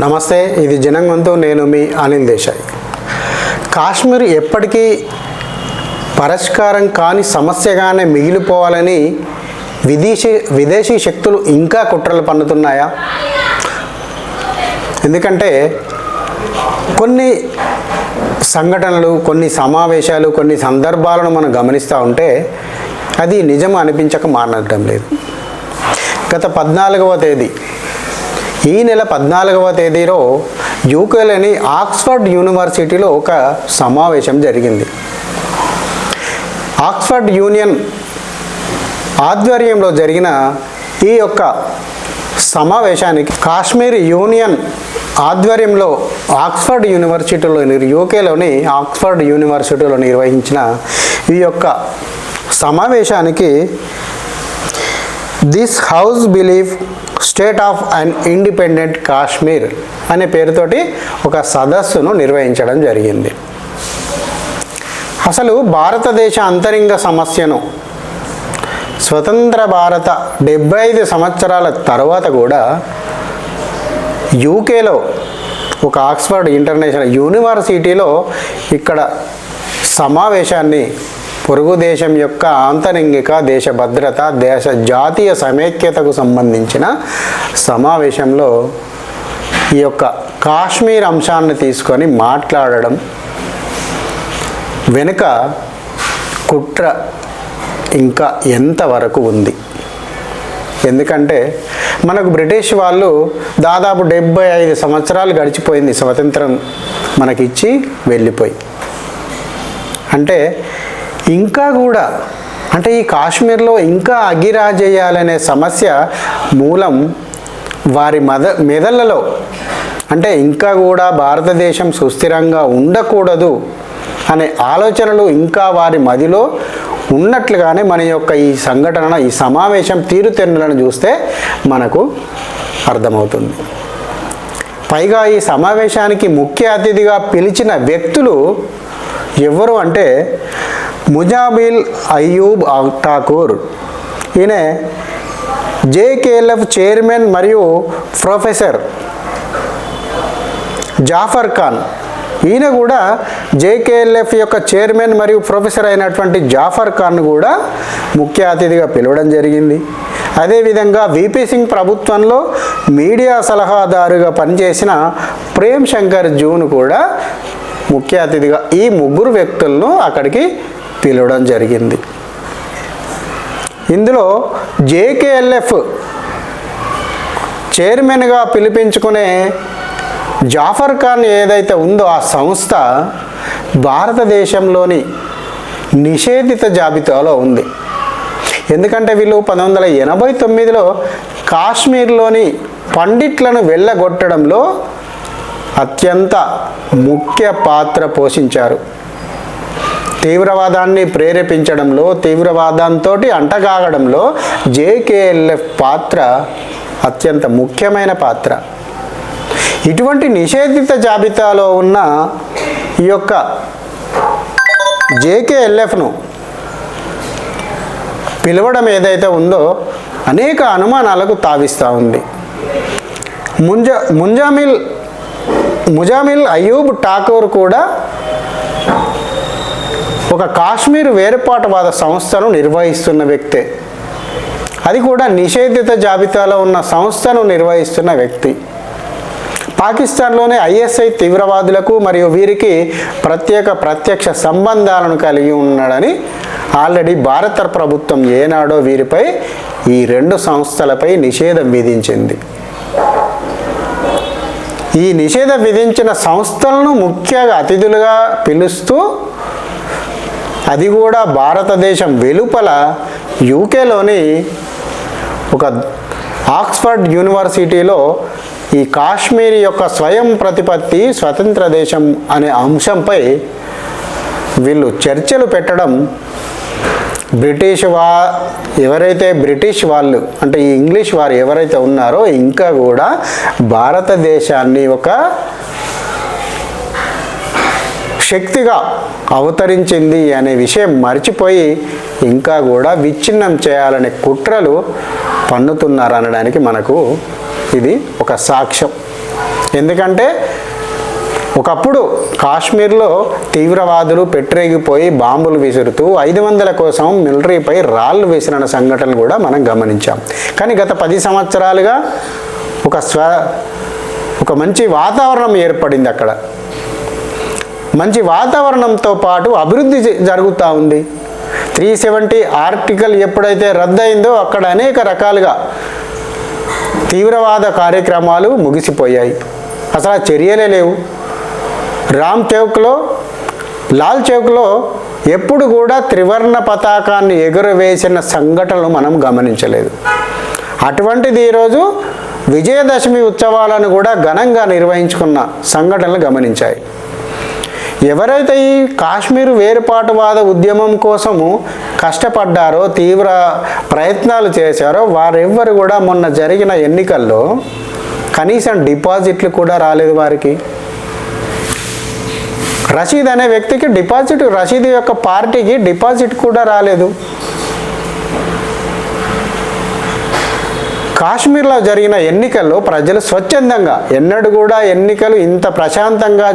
నమస్తే, ఇది జనంగొంతు. నేను మీ అనిల్ దేశాయ్. కాశ్మీర్ ఎప్పటికీ పరిష్కారం కాని సమస్యగానే మిగిలిపోవాలని విదేశీ శక్తులు ఇంకా కుట్రలు పన్నుతున్నాయా? ఎందుకంటే కొన్ని సంఘటనలు, కొన్ని సమావేశాలు, కొన్ని సందర్భాలను మనం గమనిస్తూ ఉంటే అది నిజం అనిపించక మానడం లేదు. గత 14వ తేదీ, ఈ నెల 14వ తేదీలో యూకేలోని ఆక్స్ఫర్డ్ యూనివర్సిటీలో ఒక సమావేశం జరిగింది. ఆక్స్ఫర్డ్ యూనియన్ ఆధ్వర్యంలో జరిగిన ఈ యొక్క సమావేశానికి కాశ్మీర్ యూనియన్ ఆధ్వర్యంలో ఆక్స్ఫర్డ్ యూనివర్సిటీలో, యూకేలోని ఆక్స్ఫర్డ్ యూనివర్సిటీలో నిర్వహించిన ఈ యొక్క సమావేశానికి this house believe state of and independent Kashmir అనే పేరుతోటి ఒక సదస్సును నిర్వహించడం జరిగింది. అసలు భారతదేశ అంతరింగ సమస్యను స్వతంత్ర భారత 75 సంవత్సరాల తర్వాత కూడా యూకేలో ఒక ఆక్స్ఫర్డ్ ఇంటర్నేషనల్ యూనివర్సిటీలో ఇక్కడ సమావేశాన్ని పొరుగు దేశం యొక్క ఆంతరింగిక, దేశ భద్రత, దేశ జాతీయ సమైక్యతకు సంబంధించిన సమావేశంలో ఈ యొక్క కాశ్మీర్ అంశాన్ని తీసుకొని మాట్లాడడం వెనుక కుట్ర ఇంకా ఎంతవరకు ఉంది? ఎందుకంటే మనకు బ్రిటిష్ వాళ్ళు దాదాపు 75 సంవత్సరాలు గడిచిపోయింది స్వతంత్రం మనకిచ్చి వెళ్ళిపోయి. అంటే ఇంకా కూడా ఈ కాశ్మీర్లో ఇంకా అగిరాజేయాలనే సమస్య మూలం వారి మెదళ్ళలో, అంటే ఇంకా కూడా భారతదేశం సుస్థిరంగా ఉండకూడదు అనే ఆలోచనలు ఇంకా వారి మదిలో ఉన్నట్లుగానే మన యొక్క ఈ సంఘటన, ఈ సమావేశం తీరుతెన్నులను చూస్తే మనకు అర్థమవుతుంది. పైగా ఈ సమావేశానికి ముఖ్య అతిథిగా పిలిచిన వ్యక్తులు ఎవరు అంటే ముజామిల్ అయ్యూబ్ ఠాకూర్. ఈయన జేకేఎల్ఎఫ్ చైర్మన్ మరియు ప్రొఫెసర్ జాఫర్ ఖాన్. ఈయన కూడా జేకేఎల్ఎఫ్ యొక్క చైర్మన్ మరియు ప్రొఫెసర్ అయినటువంటి జాఫర్ ఖాన్ కూడా ముఖ్య అతిథిగా పిలవడం జరిగింది. అదేవిధంగా విపి సింగ్ ప్రభుత్వంలో మీడియా సలహాదారుగా పనిచేసిన ప్రేమ్ శంకర్ జూన్ కూడా ముఖ్య అతిథిగా ఈ ముగ్గురు వ్యక్తులను అక్కడికి పిలవడం జరిగింది. ఇందులో జేకేఎల్ఎఫ్ చైర్మన్గా పిలిపించుకునే జాఫర్ ఖాన్ ఏదైతే ఉందో ఆ సంస్థ భారతదేశంలోని నిషేధిత జాబితాలో ఉంది. ఎందుకంటే వీళ్ళు 1989లో కాశ్మీర్లోని పండిట్లను వెళ్ళగొట్టడంలో అత్యంత ముఖ్య పాత్ర పోషించారు. తీవ్రవాదాన్ని ప్రేరేపించడంలో, తీవ్రవాదంతో అంటగాగడంలో జేకేఎల్ఎఫ్ పాత్ర అత్యంత ముఖ్యమైన పాత్ర. ఇటువంటి నిషేధిత జాబితాలో ఉన్న ఈ యొక్క జేకేఎల్ఎఫ్ను పిలవడం ఏదైతే ఉందో అనేక అనుమానాలకు తావిస్తూ ఉంది. ముజామిల్ అయ్యూబ్ ఠాకూర్ కూడా ఒక కాశ్మీర్ వేరుపాటువాద సంస్థను నిర్వహిస్తున్న వ్యక్తే. అది కూడా నిషేధిత జాబితాలో ఉన్న సంస్థను నిర్వహిస్తున్న వ్యక్తి. పాకిస్తాన్లోనే ఐఎస్ఐ తీవ్రవాదులకు మరియు వీరికి ప్రత్యక్ష సంబంధాలను కలిగి ఉన్నాడని ఆల్రెడీ భారత ప్రభుత్వం ఏనాడో వీరిపై, ఈ 2 సంస్థలపై నిషేధం విధించింది. ఈ నిషేధం విధించిన సంస్థలను ముఖ్య అతిథులుగా పిలుస్తూ, అది కూడా భారతదేశం వెలుపల యూకేలోని ఒక ఆక్స్ఫర్డ్ యూనివర్సిటీలో ఈ కాశ్మీర్ యొక్క స్వయం ప్రతిపత్తి, స్వతంత్ర దేశం అనే అంశంపై వీళ్ళు చర్చలు పెట్టడం ఎవరైతే బ్రిటిష్ వాళ్ళు, అంటే ఈ ఇంగ్లీష్ వారు ఎవరైతే ఉన్నారో ఇంకా కూడా భారతదేశాన్ని ఒక శక్తిగా అవతరించింది అనే విషయం మర్చిపోయి ఇంకా కూడా విచ్ఛిన్నం చేయాలనే కుట్రలు పన్నుతున్నారు అనడానికి మనకు ఇది ఒక సాక్ష్యం. ఎందుకంటే ఒకప్పుడు కాశ్మీర్లో తీవ్రవాదులు పెట్టరేగిపోయి బాంబులు విసురుతూ 500 కోసం మిలిటరీపై రాళ్ళు విసిరిన సంఘటనలు కూడా మనం గమనించాం. కానీ గత 10 సంవత్సరాలుగా ఒక మంచి వాతావరణం ఏర్పడింది. అక్కడ మంచి వాతావరణంతో పాటు అభివృద్ధి జరుగుతూ ఉంది. 370 ఆర్టికల్ ఎప్పుడైతే రద్దయిందో అక్కడ అనేక రకాలుగా తీవ్రవాద కార్యక్రమాలు ముగిసిపోయాయి. అసలు ఆ చర్యలే లేవు. రామ్ చౌక్లో, లాల్ చౌక్లో ఎప్పుడు కూడా త్రివర్ణ పతాకాన్ని ఎగురవేసిన సంఘటనలు మనం గమనించలేదు. అటువంటిది ఈరోజు విజయదశమి ఉత్సవాలను కూడా ఘనంగా నిర్వహించుకున్న సంఘటనలు గమనించాయి. ఎవరైతే ఈ కాశ్మీర్ వేరుపాటువాద ఉద్యమం కోసము కష్టపడ్డారో, తీవ్ర ప్రయత్నాలు చేశారో వారెవ్వరు కూడా మొన్న జరిగిన ఎన్నికల్లో కనీసం డిపాజిట్లు కూడా రాలేదు వారికి. రషీద్ అనే వ్యక్తికి డిపాజిట్, రషీద్ యొక్క పార్టీకి డిపాజిట్ కూడా రాలేదు. కాశ్మీర్లో జరిగిన ఎన్నికల్లో ప్రజలు స్వచ్ఛందంగా, ఎన్నడూ కూడా ఎన్నికలు ఇంత ప్రశాంతంగా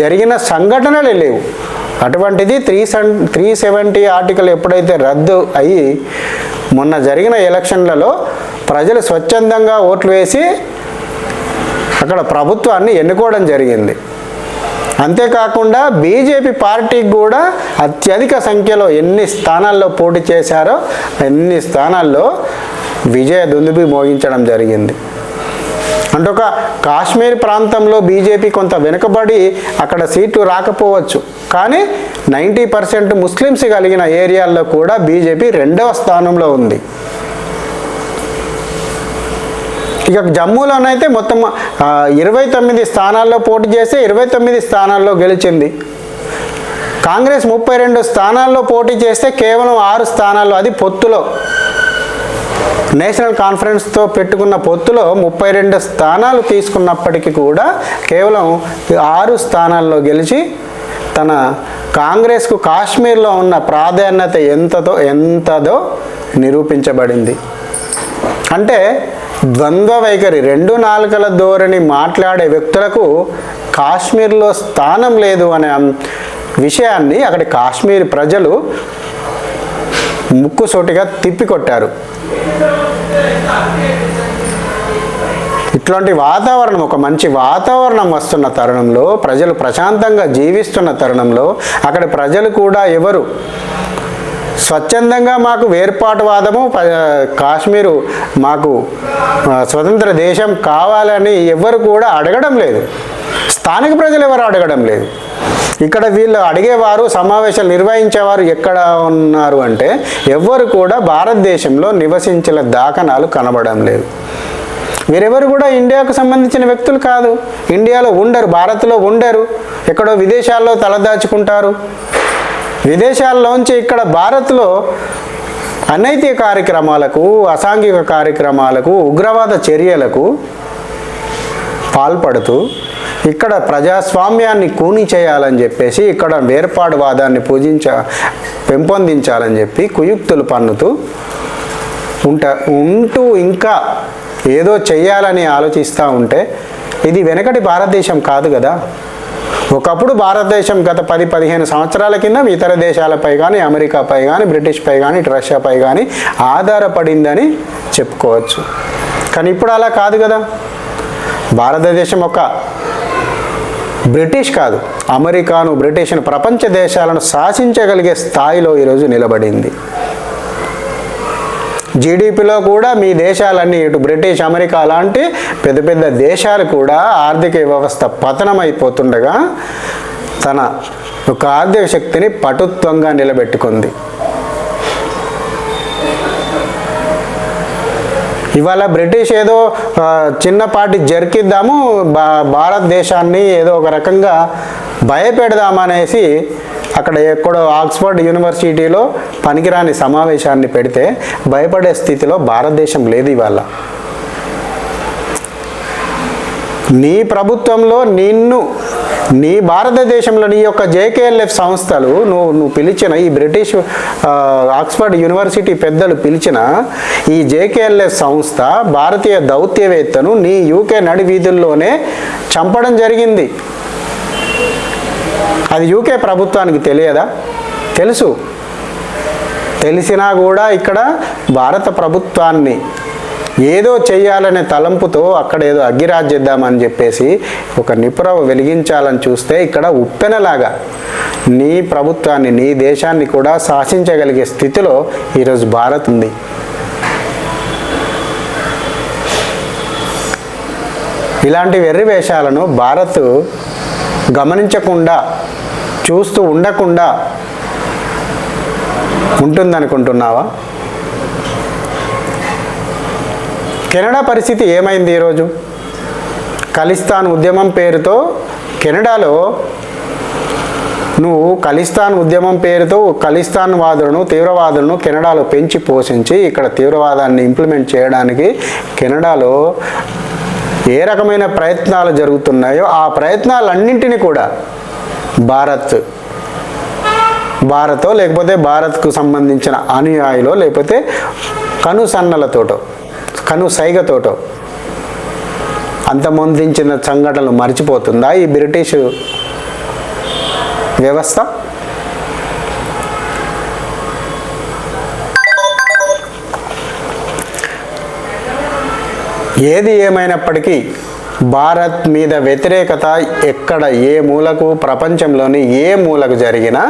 జరిగిన సంఘటనలే లేవు. అటువంటిది 370 ఆర్టికల్ ఎప్పుడైతే రద్దు అయ్యి మొన్న జరిగిన ఎలక్షన్లలో ప్రజలు స్వచ్ఛందంగా ఓట్లు వేసి అక్కడ ప్రభుత్వాన్ని ఎన్నుకోవడం జరిగింది. అంతేకాకుండా బీజేపీ పార్టీకి కూడా అత్యధిక సంఖ్యలో ఎన్ని స్థానాల్లో పోటీ చేశారో అన్ని స్థానాల్లో విజయ దుందుబి మోగించడం జరిగింది. అంటే ఒక కాశ్మీర్ ప్రాంతంలో బీజేపీ కొంత వెనుకబడి అక్కడ సీట్లు రాకపోవచ్చు, కానీ 90% ముస్లిమ్స్ కలిగిన ఏరియాల్లో కూడా బీజేపీ 2వ స్థానంలో ఉంది. ఇక జమ్మూలోనైతే మొత్తం 29 స్థానాల్లో పోటీ చేస్తే 29 స్థానాల్లో గెలిచింది. కాంగ్రెస్ 32 స్థానాల్లో పోటీ చేస్తే కేవలం 6 స్థానాల్లో, అది పొత్తులో, నేషనల్ కాన్ఫరెన్స్తో పెట్టుకున్న పొత్తులో 32 స్థానాలు తీసుకున్నప్పటికీ కూడా కేవలం 6 స్థానాల్లో గెలిచి తన కాంగ్రెస్కు కాశ్మీర్లో ఉన్న ప్రాధాన్యత ఎంతదో నిరూపించబడింది. అంటే ద్వంద్వ వైఖరి, 2 నాలుకల ధోరణి మాట్లాడే వ్యక్తులకు కాశ్మీర్లో స్థానం లేదు అనే విషయాన్ని అక్కడి కాశ్మీర్ ప్రజలు ముక్కుసూటిగా తిప్పికొట్టారు. ఇట్లాంటి వాతావరణం, ఒక మంచి వాతావరణం వస్తున్న తరుణంలో, ప్రజలు ప్రశాంతంగా జీవిస్తున్న తరుణంలో అక్కడ ప్రజలు కూడా ఎవరు స్వచ్ఛందంగా మాకు వేర్పాటువాదము, కాశ్మీరు మాకు స్వతంత్ర దేశం కావాలని ఎవరు కూడా అడగడం లేదు. స్థానిక ప్రజలు ఎవరు అడగడం లేదు. ఇక్కడ వీళ్ళు అడిగేవారు, సమావేశాలు నిర్వహించేవారు ఎక్కడ ఉన్నారు అంటే ఎవ్వరు కూడా భారతదేశంలో నివసించిన దాఖనాలు కనబడడం లేదు. వీరెవరు కూడా ఇండియాకు సంబంధించిన వ్యక్తులు కాదు. ఇండియాలో ఉండరు, భారత్లో ఉండరు, ఎక్కడో విదేశాల్లో తలదాచుకుంటారు. విదేశాల్లోంచి ఇక్కడ భారత్లో అనైతిక కార్యక్రమాలకు, అసాంఘిక కార్యక్రమాలకు, ఉగ్రవాద చర్యలకు పాల్పడుతూ ఇక్కడ ప్రజాస్వామ్యాన్ని కూని చేయాలని చెప్పేసి, ఇక్కడ వేర్పాటువాదాన్ని పెంపొందించాలని చెప్పి కుయుక్తులు పన్నుతూ ఉంటూ ఇంకా ఏదో చెయ్యాలని ఆలోచిస్తూ ఉంటే ఇది వెనకటి భారతదేశం కాదు కదా. ఒకప్పుడు భారతదేశం గత 10-15 సంవత్సరాల కింద ఇతర దేశాలపై కానీ, అమెరికాపై కానీ, బ్రిటిష్పై కానీ, రష్యాపై కానీ ఆధారపడిందని చెప్పుకోవచ్చు. కానీ ఇప్పుడు అలా కాదు కదా. భారతదేశం ఒక బ్రిటిష్ కాదు, అమెరికాను, బ్రిటిష్ను, ప్రపంచ దేశాలను శాసించగలిగే స్థాయిలో ఈరోజు నిలబడింది. జీడిపిలో కూడా మీ దేశాలన్నీ, ఇటు బ్రిటిష్, అమెరికా లాంటి పెద్ద పెద్ద దేశాలు కూడా ఆర్థిక వ్యవస్థ పతనమైపోతుండగా తన ఒక ఆర్థిక శక్తిని పటుత్వంగా నిలబెట్టుకుంది. ఇవాళ బ్రిటిష్ ఏదో చిన్నపాటి జరికిద్దాము, భారతదేశాన్ని ఏదో ఒక రకంగా భయపెడదామనేసి అక్కడ ఎక్కడో ఆక్స్ఫర్డ్ యూనివర్సిటీలో పనికిరాని సమావేశాన్ని పెడితే భయపడే స్థితిలో భారతదేశం లేదు. ఇవాళ నీ ప్రభుత్వంలో నిన్ను నీ భారతదేశంలో నీ యొక్క జేకేఎల్ఎఫ్ సంస్థలు నువ్వు పిలిచిన ఈ బ్రిటిష్ ఆక్స్ఫర్డ్ యూనివర్సిటీ పెద్దలు పిలిచిన ఈ జేకేఎల్ఎఫ్ సంస్థ భారతీయ దౌత్యవేత్తను నీ యూకే నడి వీధుల్లోనే చంపడం జరిగింది. అది యూకే ప్రభుత్వానికి తెలియదా? తెలుసు. తెలిసినా కూడా ఇక్కడ భారత ప్రభుత్వాన్ని ఏదో చెయ్యాలనే తలంపుతో అక్కడ ఏదో అగ్గిరాజ్యేద్దామని చెప్పేసి ఒక నిపురవ వెలిగించాలని చూస్తే ఇక్కడ ఉప్పెనలాగా నీ ప్రభుత్వాన్ని, నీ దేశాన్ని కూడా శాసించగలిగే స్థితిలో ఈరోజు భారత్ ఉంది. ఇలాంటి వెర్రి వేషాలను భారత్ గమనించకుండా, చూస్తూ ఉండకుండా ఉంటుందనుకుంటున్నావా? కెనడా పరిస్థితి ఏమైంది ఈరోజు? ఖలిస్తాన్ ఉద్యమం పేరుతో కెనడాలో నువ్వు ఖలిస్తాన్ ఉద్యమం పేరుతో ఖలిస్తాన్ వాదులను, తీవ్రవాదులను కెనడాలో పెంచి పోషించి ఇక్కడ తీవ్రవాదాన్ని ఇంప్లిమెంట్ చేయడానికి కెనడాలో ఏ రకమైన ప్రయత్నాలు జరుగుతున్నాయో ఆ ప్రయత్నాలన్నింటినీ కూడా భారతో లేకపోతే భారత్కు సంబంధించిన అనుయాయులో లేకపోతే కను సైగతోటో అంతమొందించిన సంఘటనలు మర్చిపోతుందా ఈ బ్రిటిష్ వ్యవస్థ? ఏది ఏమైనప్పటికీ భారత్ మీద వ్యతిరేకత ఎక్కడ ఏ మూలకు, ప్రపంచంలోని ఏ మూలకు జరిగినా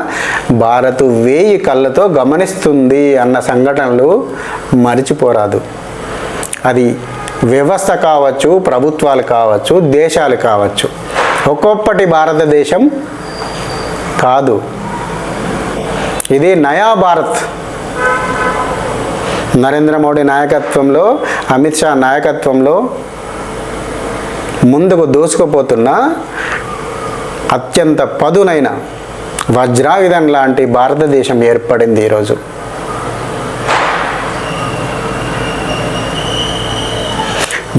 భారత్ 1000 కళ్ళతో గమనిస్తుంది అన్న సంఘటనలు మరిచిపోరాదు. అది వ్యవస్థ కావచ్చు, ప్రభుత్వాలు కావచ్చు, దేశాలు కావచ్చు. ఒక్కొక్కటి భారతదేశం కాదు. ఇది నయా భారత్. నరేంద్ర మోడీ నాయకత్వంలో, అమిత్ షా నాయకత్వంలో ముందుకు దూసుకుపోతున్న అత్యంత పదునైన వజ్రాయుధం లాంటి భారతదేశం ఏర్పడింది ఈరోజు.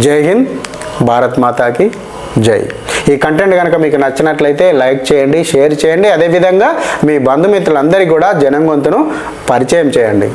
జై హింద్, భారత్ మాతాకి జై. ఈ కంటెంట్ కనుక మీకు నచ్చినట్లయితే లైక్ చేయండి, షేర్ చేయండి. అదేవిధంగా మీ బంధుమిత్రులందరికీ కూడా జనం గొంతును పరిచయం చేయండి.